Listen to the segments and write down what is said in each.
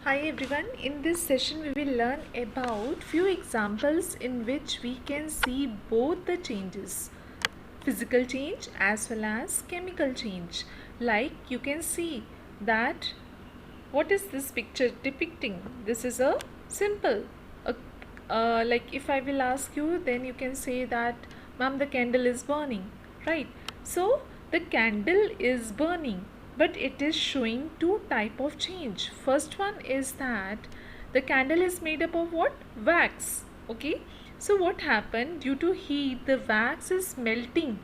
Hi everyone, in this session we will learn about few examples in which we can see both the changes, physical change as well as chemical change. Like you can see that what is this picture depicting? This is a simple, a, like if I will ask you, then you can say that ma'am, the candle is burning, right? So the candle is burning, but it is showing two type of change. First one is that the candle is made up of what? Wax. Okay, so what happened? Due to heat, the wax is melting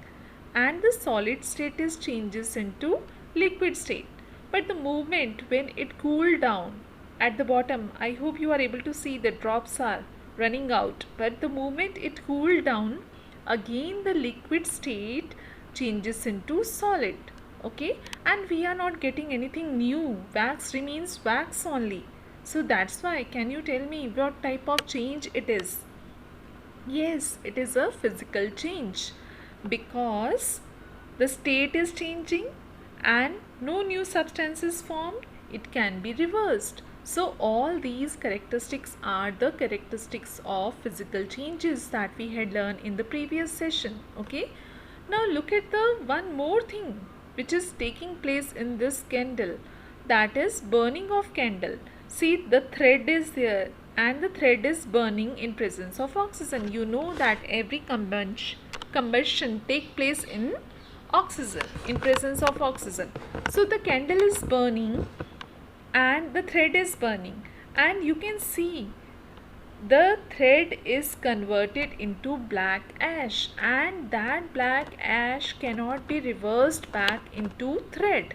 and the solid state is changes into liquid state. But the movement when it cooled down at the bottom, I hope you are able to see the drops are running out. But the moment it cooled down, again the liquid state changes into solid. Okay, and we are not getting anything new. Wax remains wax only. So that's why, can you tell me what type of change it is? Yes, it is a physical change because the state is changing and no new substance is formed, it can be reversed. So, all these characteristics are the characteristics of physical changes that we had learned in the previous session. Okay, now look at the one more thing which is taking place in this candle, that is burning of candle. See, the thread is there and the thread is burning in presence of oxygen. You know that every combustion take place in oxygen, in presence of oxygen. So the candle is burning and the thread is burning, and you can see the thread is converted into black ash, and that black ash cannot be reversed back into thread.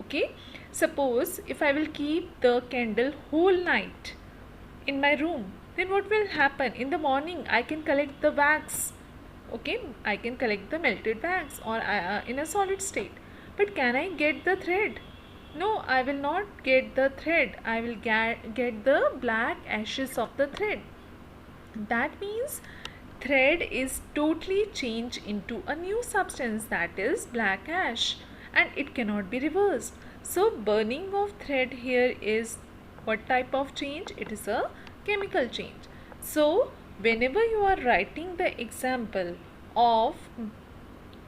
Okay, suppose if I will keep the candle whole night in my room, then what will happen? In the morning I can collect the wax. Okay, I can collect the melted wax or in a solid state, but can I get the thread? No, I will not get the thread. I will get the black ashes of the thread. That means thread is totally changed into a new substance, that is black ash, and it cannot be reversed. So burning of thread here is what type of change? It is a chemical change. So whenever you are writing the example of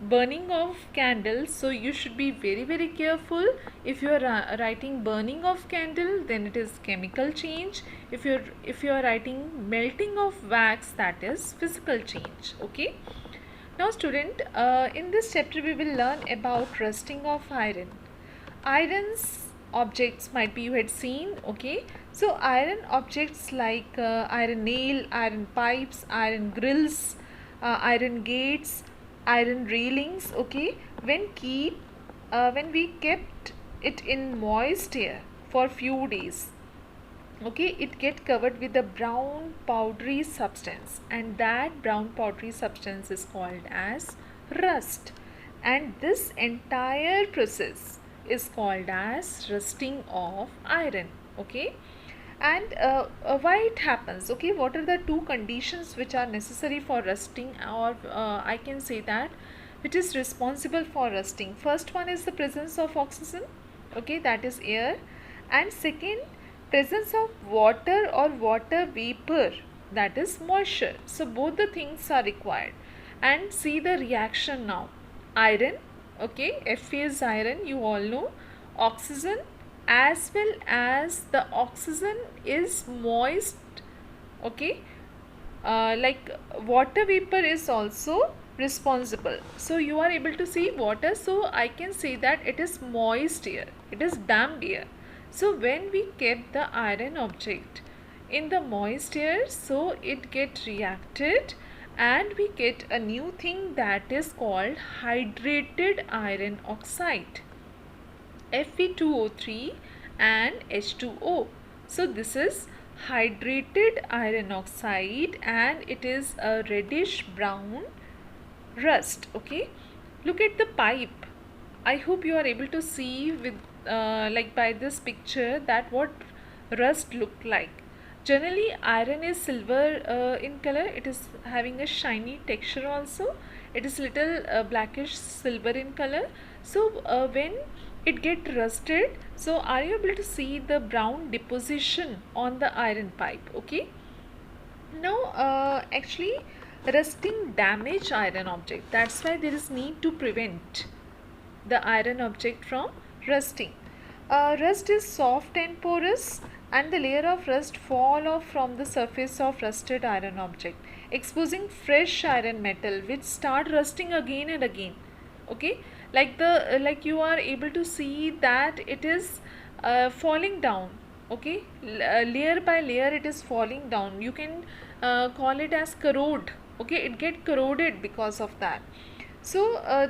burning of candles, so you should be very careful. If you are writing burning of candle, then it is chemical change. If you are writing melting of wax, that is physical change. Okay, now student, in this chapter we will learn about rusting of iron. Iron's objects might be you had seen. Okay, so iron objects like iron nail, iron pipes, iron grills, iron gates, iron railings. Okay, when we kept it in moist air for few days, okay, it get covered with a brown powdery substance, and that brown powdery substance is called as rust, and this entire process is called as rusting of iron. Okay, and why it happens? Okay, what are the two conditions which are necessary for rusting, or I can say that which is responsible for rusting? First one is the presence of oxygen, okay, that is air, and second, presence of water or water vapor, that is moisture. So both the things are required. And see the reaction now. Iron, okay, Fe is iron, you all know. Oxygen, as well as the oxygen is moist. Okay, like water vapor is also responsible. So you are able to see water, so I can say that it is moist air, it is damp air. So when we kept the iron object in the moist air, so it get reacted and we get a new thing that is called hydrated iron oxide, Fe2O3 and H2O. So this is hydrated iron oxide and it is a reddish brown rust. Okay, look at the pipe. I hope you are able to see with like by this picture that what rust look like. Generally iron is silver in color, it is having a shiny texture also, it is little blackish silver in color. So when it get rusted. So are you able to see the brown deposition on the iron pipe? Okay. Now actually rusting damage iron object. That's why there is need to prevent the iron object from rusting. Rust is soft and porous, and the layer of rust fall off from the surface of rusted iron object, exposing fresh iron metal which start rusting again and again. Okay, like you are able to see that it is falling down. Okay, layer by layer it is falling down. You can call it as corrode. Okay, it get corroded because of that. So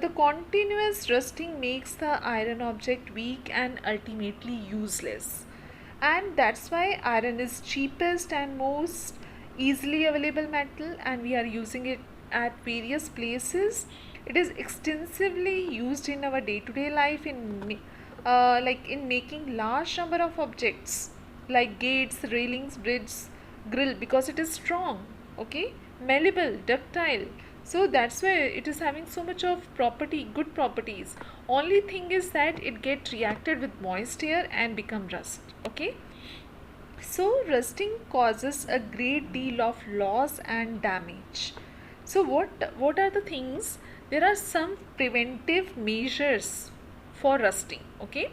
the continuous rusting makes the iron object weak and ultimately useless. And that's why iron is cheapest and most easily available metal, and we are using it at various places. It is extensively used in our day-to-day life like in making large number of objects like gates, railings, bridges, grill, because it is strong, okay, malleable, ductile. So that's why it is having so much of good properties. Only thing is that it get reacted with moist air and become rust. Okay. So rusting causes a great deal of loss and damage. So what are the things? There are some preventive measures for rusting. Okay.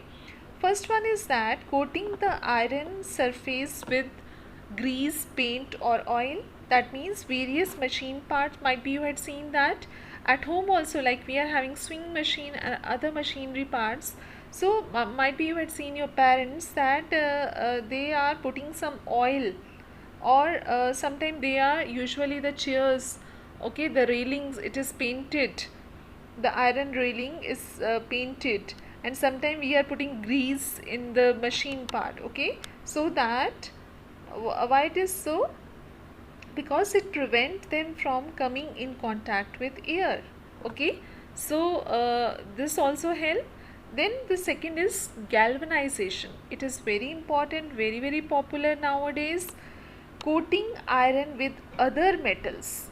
First one is that coating the iron surface with grease, paint or oil. That means various machine parts, might be you had seen that at home also, like we are having swing machine and other machinery parts. So might be you had seen your parents that they are putting some oil, or sometimes they are usually the chairs, okay, the railings, it is painted, the iron railing is painted, and sometimes we are putting grease in the machine part. Okay, so that why it is so? Because it prevents them from coming in contact with air. Okay, so this also help. Then the second is galvanization. It is very important, very popular nowadays. Coating iron with other metals.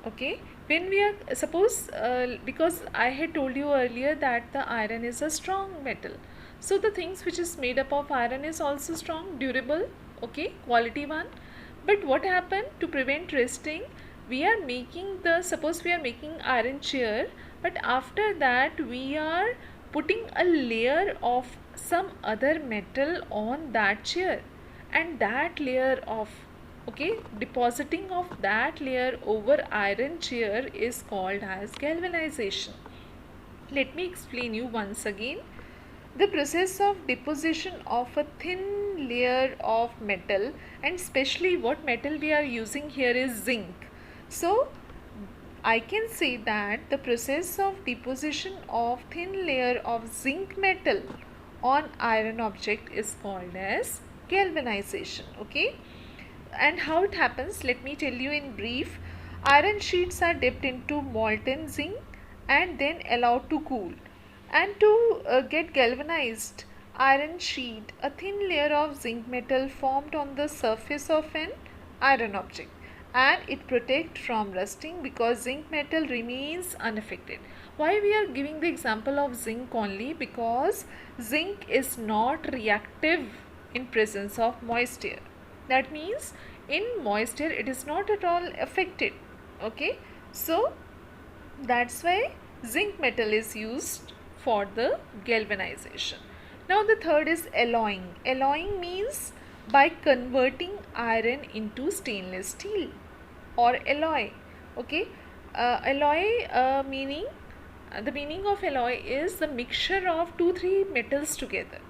Okay, when we are suppose because I had told you earlier that the iron is a strong metal, so the things which is made up of iron is also strong, durable, okay, quality one. But what happened to prevent rusting? We are making suppose we are making iron chair, but after that we are putting a layer of some other metal on that chair, and that layer of, okay, depositing of that layer over iron chair is called as galvanization. Let me explain you once again. The process of deposition of a thin layer of metal, and especially what metal we are using here is zinc. So I can say that the process of deposition of thin layer of zinc metal on iron object is called as galvanization. Okay, and how it happens, let me tell you in brief. Iron sheets are dipped into molten zinc and then allowed to cool, and to get galvanized iron sheet, a thin layer of zinc metal formed on the surface of an iron object, and it protect from rusting because zinc metal remains unaffected. Why we are giving the example of zinc only? Because zinc is not reactive in presence of moist air. That means in moist air it is not at all affected. Okay, so that's why zinc metal is used for the galvanization. Now the third is alloying. Alloying means by converting iron into stainless steel or alloy. Okay, alloy meaning the meaning of alloy is the mixture of 2-3 metals together.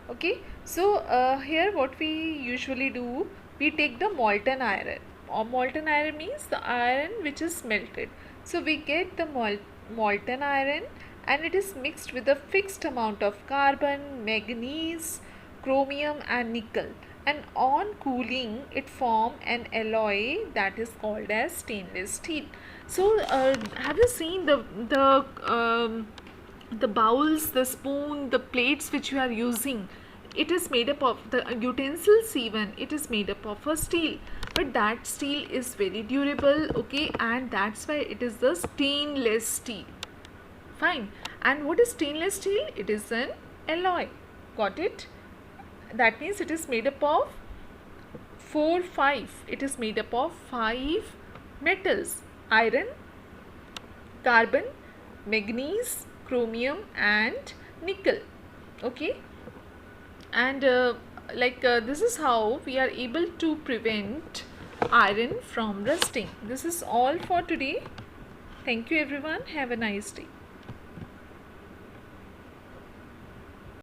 Okay, so here what we usually do, we take the molten iron, or molten iron means the iron which is melted. So we get the molten iron, and it is mixed with a fixed amount of carbon, manganese, chromium and nickel, and on cooling it form an alloy that is called as stainless steel. So have you seen the bowls, the spoon, the plates which you are using? It is made up of the utensils, even it is made up of a steel, but that steel is very durable. Okay, and that's why it is the stainless steel. Fine. And what is stainless steel? It is an alloy. Got it? That means it is made up of 5. It is made up of 5 metals: iron, carbon, manganese, chromium and nickel. Okay, and this is how we are able to prevent iron from rusting. This is all for today. Thank you everyone. Have a nice day.